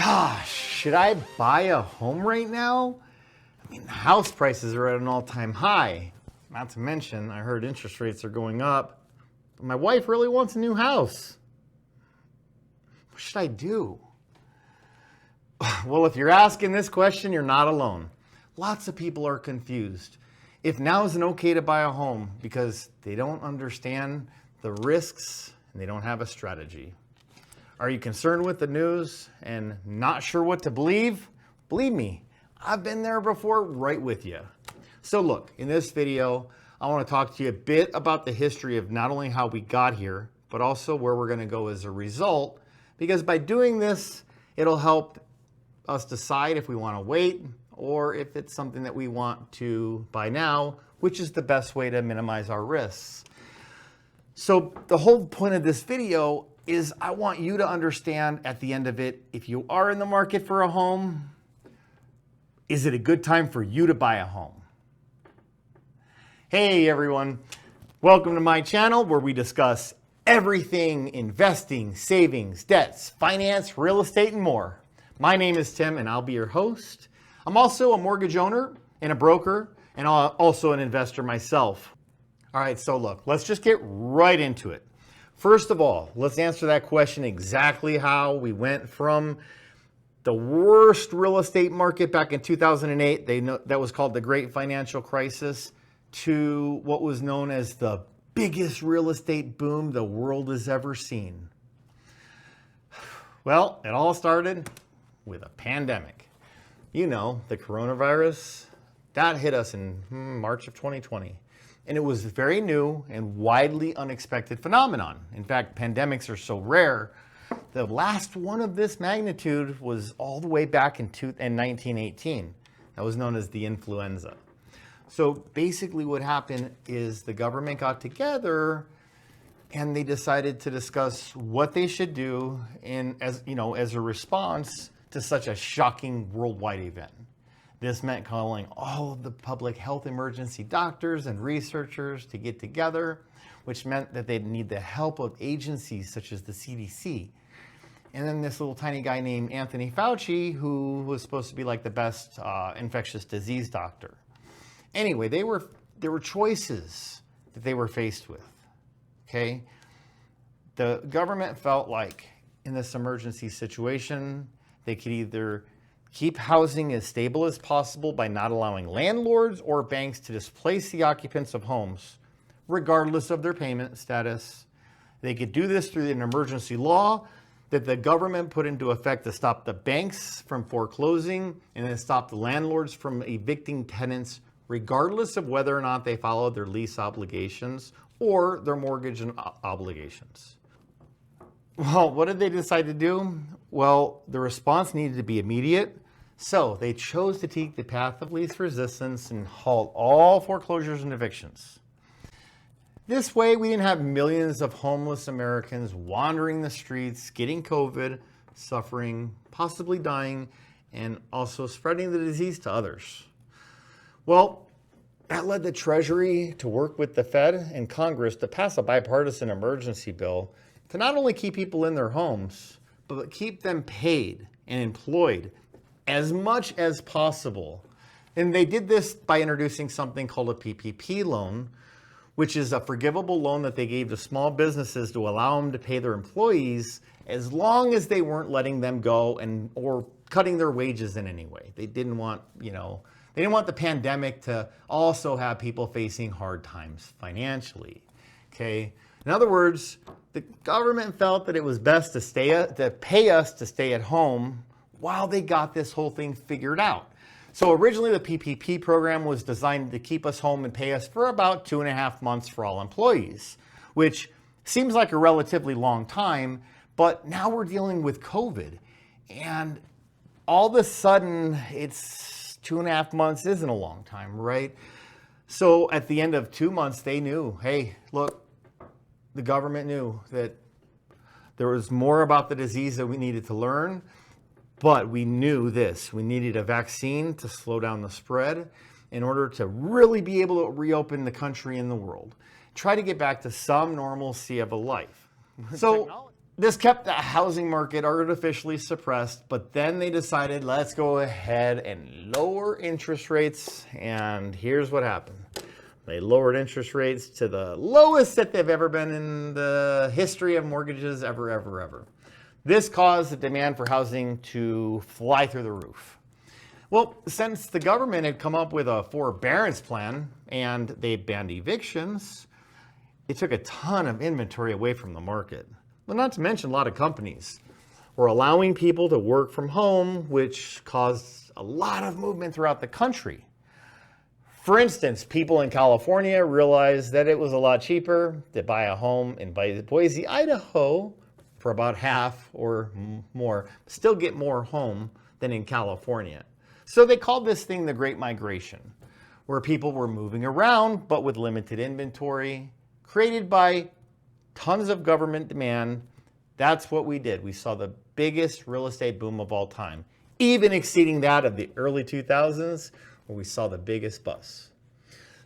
Gosh, should I buy a home right now? I mean, house prices are at an all-time high. Not to mention, I heard interest rates are going up. But my wife really wants a new house. What should I do? Well, if you're asking this question, you're not alone. Lots of people are confused. If now isn't okay to buy a home because they don't understand the risks and they don't have a strategy. Are you concerned with the news and not sure what to believe? Believe me, I've been there before, right with you. So look, in this video, I want to talk to you a bit about the history of not only how we got here, but also where we're going to go as a result. Because by doing this, it'll help us decide if we want to wait or if it's something that we want to buy now, which is the best way to minimize our risks. So the whole point of this video is I want you to understand at the end of it, if you are in the market for a home, is it a good time for you to buy a home? Hey everyone, welcome to my channel where we discuss everything investing, savings, debts, finance, real estate, and more. My name is Tim and I'll be your host. I'm also a mortgage owner and a broker and also an investor myself. All right, so look, let's just get right into it. First of all, let's answer that question exactly how we went from the worst real estate market back in 2008, that was called the Great Financial Crisis, to what was known as the biggest real estate boom the world has ever seen. Well, it all started with a pandemic. You know, the coronavirus, that hit us in March of 2020. And it was a very new and widely unexpected phenomenon. In fact, pandemics are so rare. The last one of this magnitude was all the way back in 1918. That was known as the influenza. So basically what happened is the government got together and they decided to discuss what they should do as a response to such a shocking worldwide event. This meant calling all of the public health emergency doctors and researchers to get together, which meant that they'd need the help of agencies such as the CDC. And then this little tiny guy named Anthony Fauci, who was supposed to be like the best infectious disease doctor. Anyway, there were choices that they were faced with, okay? The government felt like in this emergency situation, they could either keep housing as stable as possible by not allowing landlords or banks to displace the occupants of homes, regardless of their payment status. They could do this through an emergency law that the government put into effect to stop the banks from foreclosing and then stop the landlords from evicting tenants, regardless of whether or not they followed their lease obligations or their mortgage obligations. Well, what did they decide to do? Well, the response needed to be immediate. So they chose to take the path of least resistance and halt all foreclosures and evictions. This way, we didn't have millions of homeless Americans wandering the streets, getting COVID, suffering, possibly dying, and also spreading the disease to others. Well, that led the Treasury to work with the Fed and Congress to pass a bipartisan emergency bill to not only keep people in their homes, but keep them paid and employed as much as possible. And they did this by introducing something called a PPP loan, which is a forgivable loan that they gave to small businesses to allow them to pay their employees as long as they weren't letting them go or cutting their wages in any way. They didn't want, they didn't want the pandemic to also have people facing hard times financially, okay? In other words, the government felt that it was best to pay us to stay at home while they got this whole thing figured out. So originally the PPP program was designed to keep us home and pay us for about 2.5 months for all employees, which seems like a relatively long time, but now we're dealing with COVID. And all of a sudden, it's 2.5 months isn't a long time, right? So at the end of 2 months, they knew, hey, look, the government knew that there was more about the disease that we needed to learn. But we knew this, we needed a vaccine to slow down the spread in order to really be able to reopen the country and the world. Try to get back to some normalcy of a life. So This kept the housing market artificially suppressed, but then they decided, let's go ahead and lower interest rates. And here's what happened. They lowered interest rates to the lowest that they've ever been in the history of mortgages ever. This caused the demand for housing to fly through the roof. Well, since the government had come up with a forbearance plan and they banned evictions, it took a ton of inventory away from the market. Well, not to mention a lot of companies were allowing people to work from home, which caused a lot of movement throughout the country. For instance, people in California realized that it was a lot cheaper to buy a home in Boise, Idaho for about half or more, still get more home than in California. So they called this thing the Great Migration, where people were moving around but with limited inventory, created by tons of government demand. That's what we did. We saw the biggest real estate boom of all time, even exceeding that of the early 2000s, where we saw the biggest bust.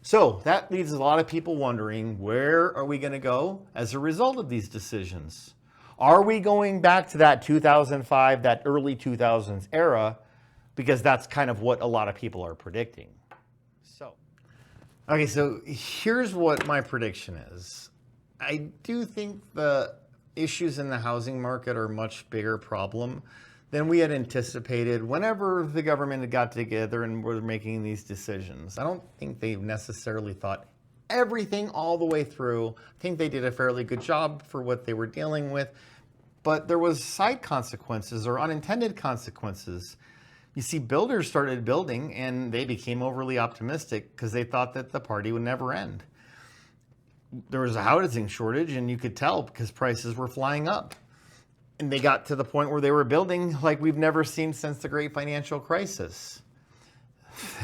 So that leaves a lot of people wondering, where are we going to go as a result of these decisions? Are we going back to that 2005, that early 2000s era? Because that's kind of what a lot of people are predicting. So here's what my prediction is. I do think the issues in the housing market are a much bigger problem than we had anticipated whenever the government had got together and were making these decisions. I don't think they necessarily thought everything all the way through. I think they did a fairly good job for what they were dealing with, but there was side consequences or unintended consequences. You see, builders started building and they became overly optimistic because they thought that the party would never end. There was a housing shortage and you could tell because prices were flying up. And they got to the point where they were building like we've never seen since the great financial crisis.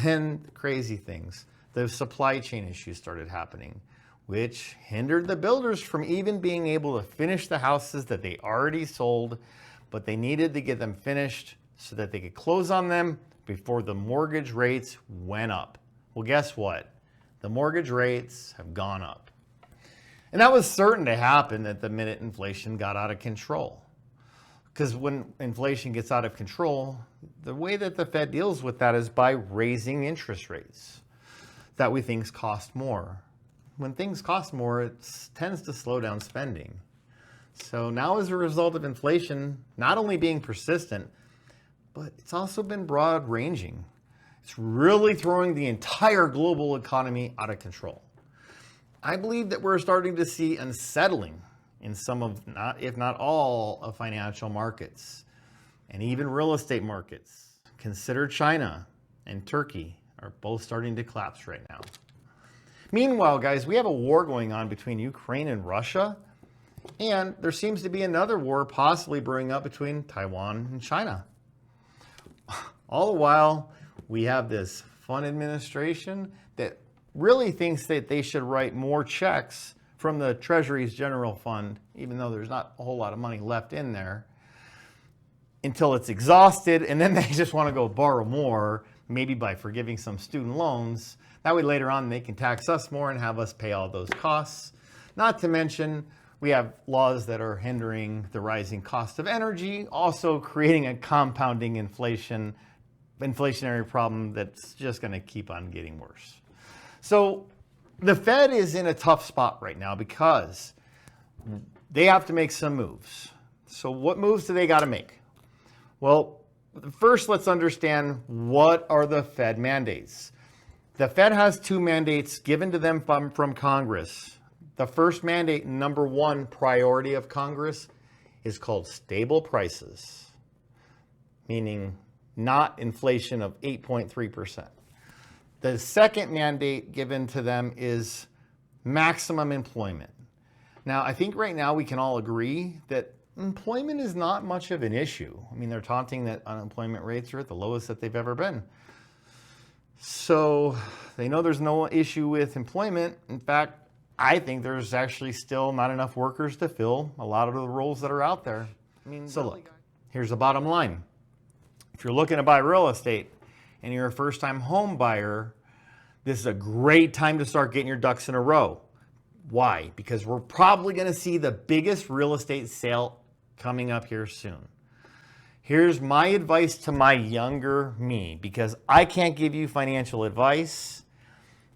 Then crazy things. The supply chain issues started happening, which hindered the builders from even being able to finish the houses that they already sold, but they needed to get them finished so that they could close on them before the mortgage rates went up. Well, guess what? The mortgage rates have gone up. And that was certain to happen at the minute inflation got out of control. Because when inflation gets out of control, the way that the Fed deals with that is by raising interest rates. That way things cost more. When things cost more, it tends to slow down spending. So now as a result of inflation not only being persistent, but it's also been broad ranging. It's really throwing the entire global economy out of control. I believe that we're starting to see unsettling in some of, if not all, of financial markets and even real estate markets. Consider China and Turkey are both starting to collapse right now. Meanwhile, guys, we have a war going on between Ukraine and Russia, and there seems to be another war possibly brewing up between Taiwan and China. All the while, we have this fun administration that really thinks that they should write more checks from the Treasury's General Fund, even though there's not a whole lot of money left in there, until it's exhausted, and then they just want to go borrow more, maybe by forgiving some student loans. That way later on they can tax us more and have us pay all those costs. Not to mention, we have laws that are hindering the rising cost of energy, also creating a compounding inflationary problem that's just going to keep on getting worse. So the Fed is in a tough spot right now because they have to make some moves. So what moves do they got to make? Well, first let's understand what are the Fed mandates. The Fed has two mandates given to them from Congress. The first mandate, number one priority of Congress, is called stable prices, meaning not inflation of 8.3%. The second mandate given to them is maximum employment. Now, I think right now we can all agree that employment is not much of an issue. I mean, they're taunting that unemployment rates are at the lowest that they've ever been. So they know there's no issue with employment. In fact, I think there's actually still not enough workers to fill a lot of the roles that are out there. So look, here's the bottom line. If you're looking to buy real estate and you're a first-time home buyer, this is a great time to start getting your ducks in a row. Why? Because we're probably going to see the biggest real estate sale coming up here soon. Here's my advice to my younger me, because I can't give you financial advice.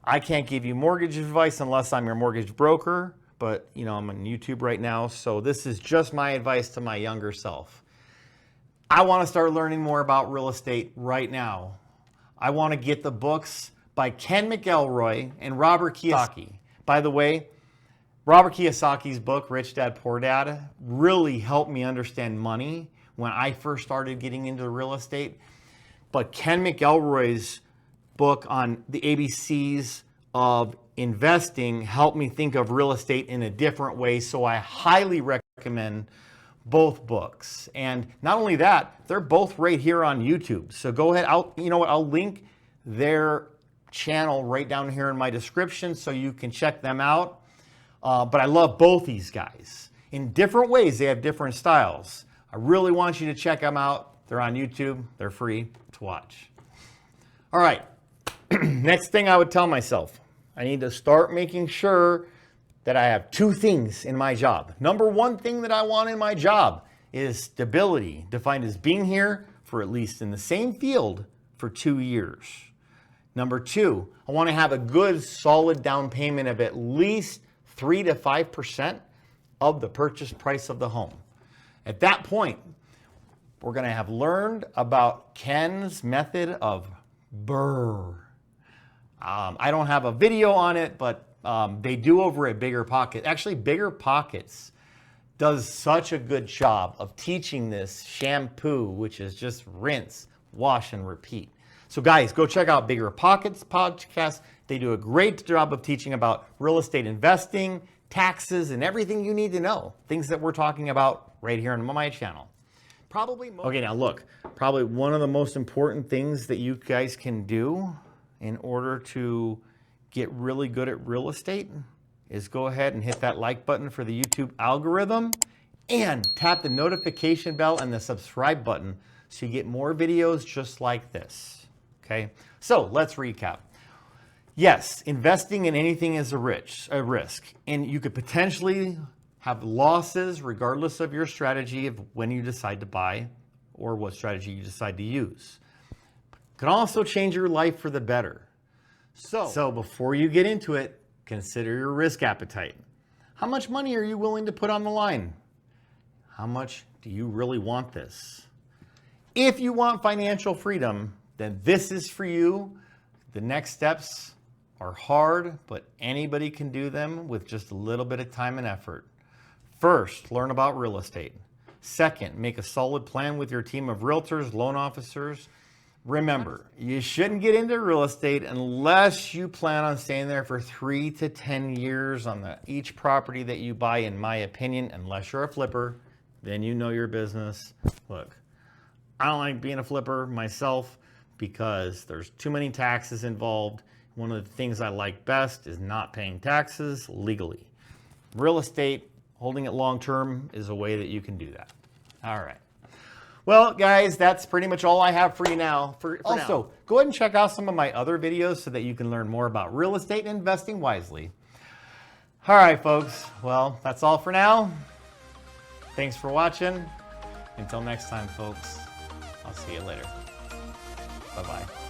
I can't give you mortgage advice unless I'm your mortgage broker, but you know, I'm on YouTube right now, so this is just my advice to my younger self. I want to start learning more about real estate right now. I want to get the books by Ken McElroy and Robert Kiyosaki. By the way, Robert Kiyosaki's book, Rich Dad, Poor Dad, really helped me understand money when I first started getting into real estate. But Ken McElroy's book on the ABCs of investing helped me think of real estate in a different way. So I highly recommend both books. And not only that, they're both right here on YouTube. So go ahead, I'll link their channel right down here in my description so you can check them out. But I love both these guys. In different ways, they have different styles. I really want you to check them out. They're on YouTube. They're free to watch. All right. Next thing I would tell myself, I need to start making sure that I have two things in my job. Number one thing that I want in my job is stability, defined as being here for at least in the same field for 2 years. Number two, I want to have a good solid down payment of at least 3 to 5% of the purchase price of the home. At that point, we're going to have learned about Ken's method of BRRRR. I don't have a video on it, but they do over at Bigger Pockets. Actually, Bigger Pockets does such a good job of teaching this shampoo, which is just rinse, wash, and repeat. So guys, go check out Bigger Pockets podcast. They do a great job of teaching about real estate investing, taxes, and everything you need to know. Things that we're talking about right here on my channel. Okay, now look, probably one of the most important things that you guys can do in order to get really good at real estate is go ahead and hit that like button for the YouTube algorithm and tap the notification bell and the subscribe button so you get more videos just like this. Okay, so let's recap. Yes, investing in anything is a risk, and you could potentially have losses regardless of your strategy of when you decide to buy or what strategy you decide to use. It can also change your life for the better. So before you get into it, consider your risk appetite. How much money are you willing to put on the line? How much do you really want this? If you want financial freedom, then this is for you. The next steps are hard, but anybody can do them with just a little bit of time and effort. First, learn about real estate. Second, make a solid plan with your team of realtors, loan officers. Remember, you shouldn't get into real estate unless you plan on staying there for 3 to 10 years on each property that you buy, in my opinion, unless you're a flipper, then you know your business. Look, I don't like being a flipper myself because there's too many taxes involved. One of the things I like best is not paying taxes legally. Real estate, holding it long-term is a way that you can do that. All right. Well, guys, that's pretty much all I have for you now. Also, go ahead and check out some of my other videos so that you can learn more about real estate and investing wisely. All right, folks. Well, that's all for now. Thanks for watching. Until next time, folks, I'll see you later. Bye-bye.